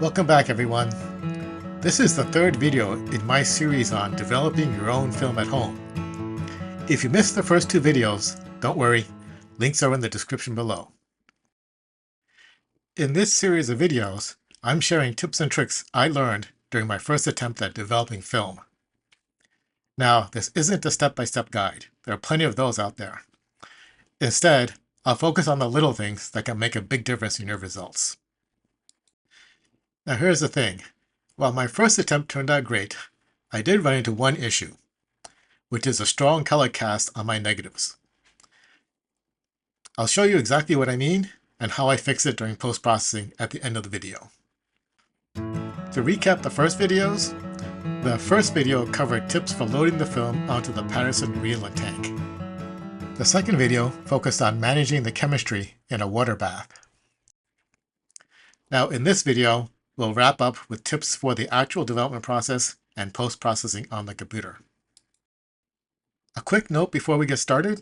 Welcome back, everyone. This is the third video in my series on developing your own film at home. If you missed the first two videos, don't worry, links are in the description below. In this series of videos, I'm sharing tips and tricks I learned during my first attempt at developing film. Now, this isn't a step-by-step guide. There are plenty of those out there. Instead, I'll focus on the little things that can make a big difference in your results. Now here's the thing. While my first attempt turned out great, I did run into one issue, which is a strong color cast on my negatives. I'll show you exactly what I mean and how I fix it during post-processing at the end of the video. To recap the first videos, the first video covered tips for loading the film onto the Patterson reel and tank. The second video focused on managing the chemistry in a water bath. Now in this video, we'll wrap up with tips for the actual development process and post-processing on the computer. A quick note before we get started.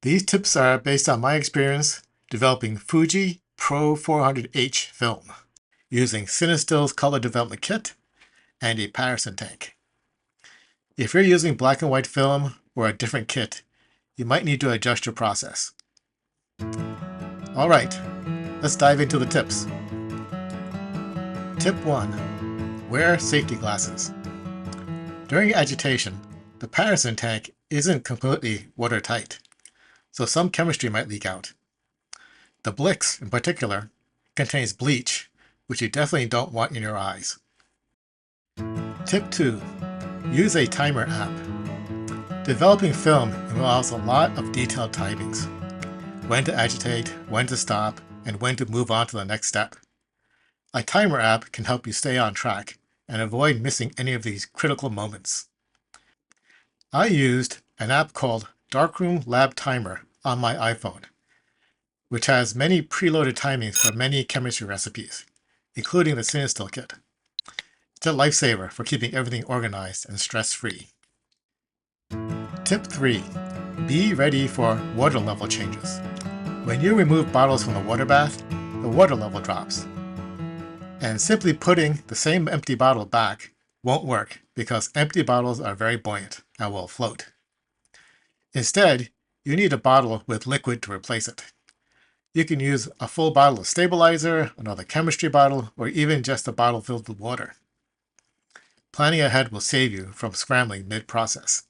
These tips are based on my experience developing Fuji Pro 400H film using Cinestill's color development kit and a Patterson tank. If you're using black and white film or a different kit, you might need to adjust your process. Alright, let's dive into the tips. Tip 1. Wear safety glasses. During agitation, the Patterson tank isn't completely watertight, so some chemistry might leak out. The Blix, in particular, contains bleach, which you definitely don't want in your eyes. Tip 2. Use a timer app. Developing film involves a lot of detailed timings. When to agitate, when to stop, and when to move on to the next step. A timer app can help you stay on track and avoid missing any of these critical moments. I used an app called Darkroom Lab Timer on my iPhone, which has many preloaded timings for many chemistry recipes, including the Cinestill kit. It's a lifesaver for keeping everything organized and stress-free. Tip 3. Be ready for water level changes. When you remove bottles from the water bath, the water level drops. And simply putting the same empty bottle back won't work because empty bottles are very buoyant and will float. Instead, you need a bottle with liquid to replace it. You can use a full bottle of stabilizer, another chemistry bottle, or even just a bottle filled with water. Planning ahead will save you from scrambling mid-process.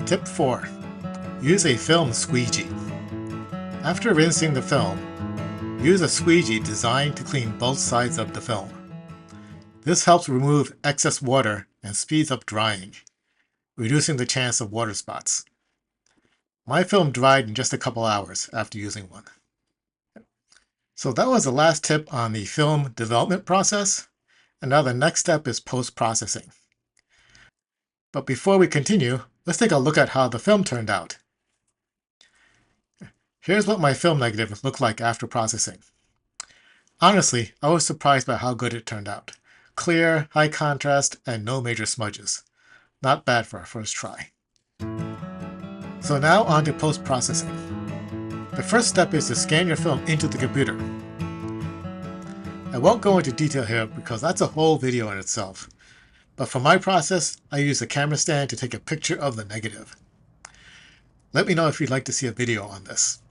Tip 4. Use a film squeegee. After rinsing the film, use a squeegee designed to clean both sides of the film. This helps remove excess water and speeds up drying, reducing the chance of water spots. My film dried in just a couple hours after using one. So that was the last tip on the film development process, and now the next step is post-processing. But before we continue, let's take a look at how the film turned out. Here's what my film negative looked like after processing. Honestly, I was surprised by how good it turned out. Clear, high contrast, and no major smudges. Not bad for a first try. So now on to post-processing. The first step is to scan your film into the computer. I won't go into detail here because that's a whole video in itself. But for my process, I use a camera stand to take a picture of the negative. Let me know if you'd like to see a video on this.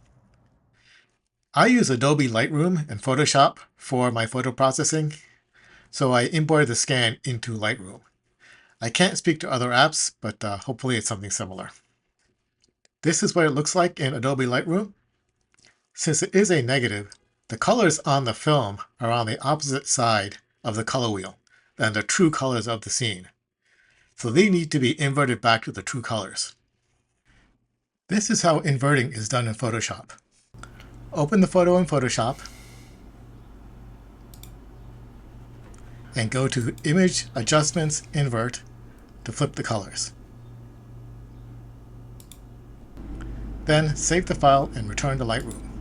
I use Adobe Lightroom and Photoshop for my photo processing, so I imported the scan into Lightroom. I can't speak to other apps, but hopefully it's something similar. This is what it looks like in Adobe Lightroom. Since it is a negative, the colors on the film are on the opposite side of the color wheel than the true colors of the scene. So they need to be inverted back to the true colors. This is how inverting is done in Photoshop. Open the photo in Photoshop and go to Image Adjustments Invert to flip the colors. Then save the file and return to Lightroom.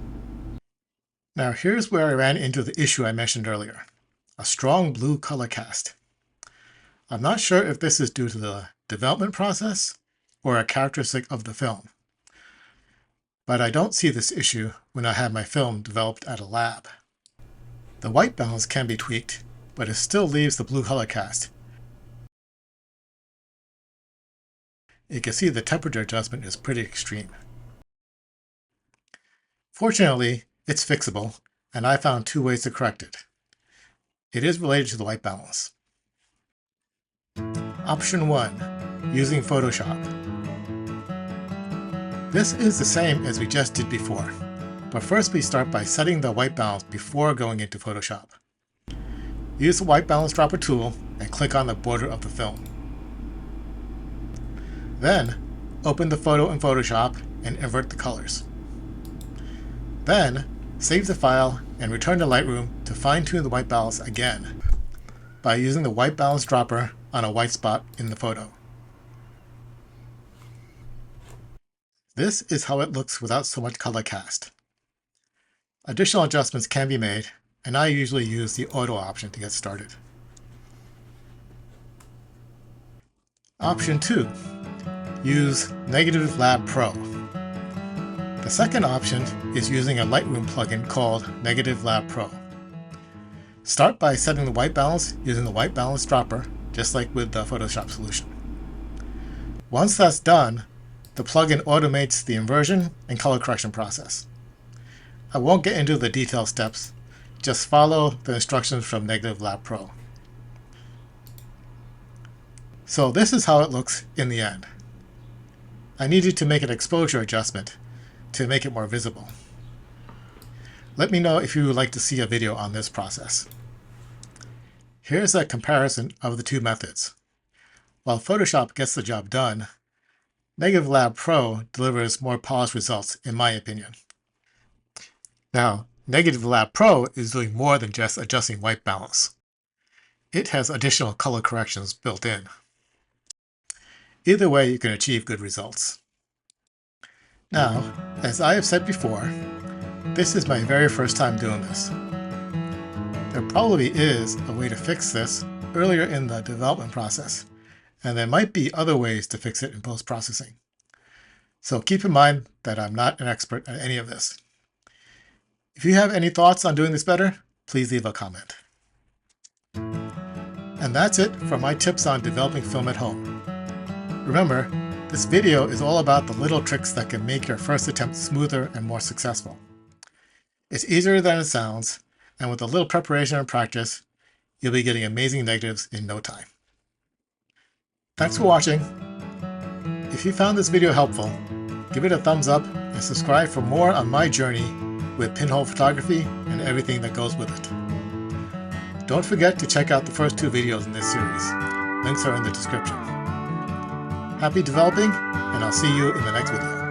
Now here's where I ran into the issue I mentioned earlier, a strong blue color cast. I'm not sure if this is due to the development process or a characteristic of the film, but I don't see this issue when I have my film developed at a lab. The white balance can be tweaked, but it still leaves the blue color cast. You can see the temperature adjustment is pretty extreme. Fortunately, it's fixable, and I found 2 ways to correct it. It is related to the white balance. Option 1. Using Photoshop. This is the same as we just did before, but first we start by setting the white balance before going into Photoshop. Use the white balance dropper tool and click on the border of the film. Then, open the photo in Photoshop and invert the colors. Then, save the file and return to Lightroom to fine-tune the white balance again by using the white balance dropper on a white spot in the photo. This is how it looks without so much color cast. Additional adjustments can be made, and I usually use the auto option to get started. Option 2. Use Negative Lab Pro. The second option is using a Lightroom plugin called Negative Lab Pro. Start by setting the white balance using the white balance dropper, just like with the Photoshop solution. Once that's done, the plugin automates the inversion and color correction process. I won't get into the detailed steps, just follow the instructions from Negative Lab Pro. So this is how it looks in the end. I needed to make an exposure adjustment to make it more visible. Let me know if you would like to see a video on this process. Here's a comparison of the 2 methods. While Photoshop gets the job done, Negative Lab Pro delivers more polished results in my opinion. Now, Negative Lab Pro is doing more than just adjusting white balance. It has additional color corrections built in. Either way, you can achieve good results. Now, as I have said before, this is my very first time doing this. There probably is a way to fix this earlier in the development process, and there might be other ways to fix it in post-processing. So keep in mind that I'm not an expert at any of this. If you have any thoughts on doing this better, please leave a comment. And that's it for my tips on developing film at home. Remember, this video is all about the little tricks that can make your first attempt smoother and more successful. It's easier than it sounds, and with a little preparation and practice, you'll be getting amazing negatives in no time. Thanks for watching. If you found this video helpful, give it a thumbs up and subscribe for more on my journey with pinhole photography and everything that goes with it. Don't forget to check out the first 2 videos in this series. Links are in the description. Happy developing, and I'll see you in the next video.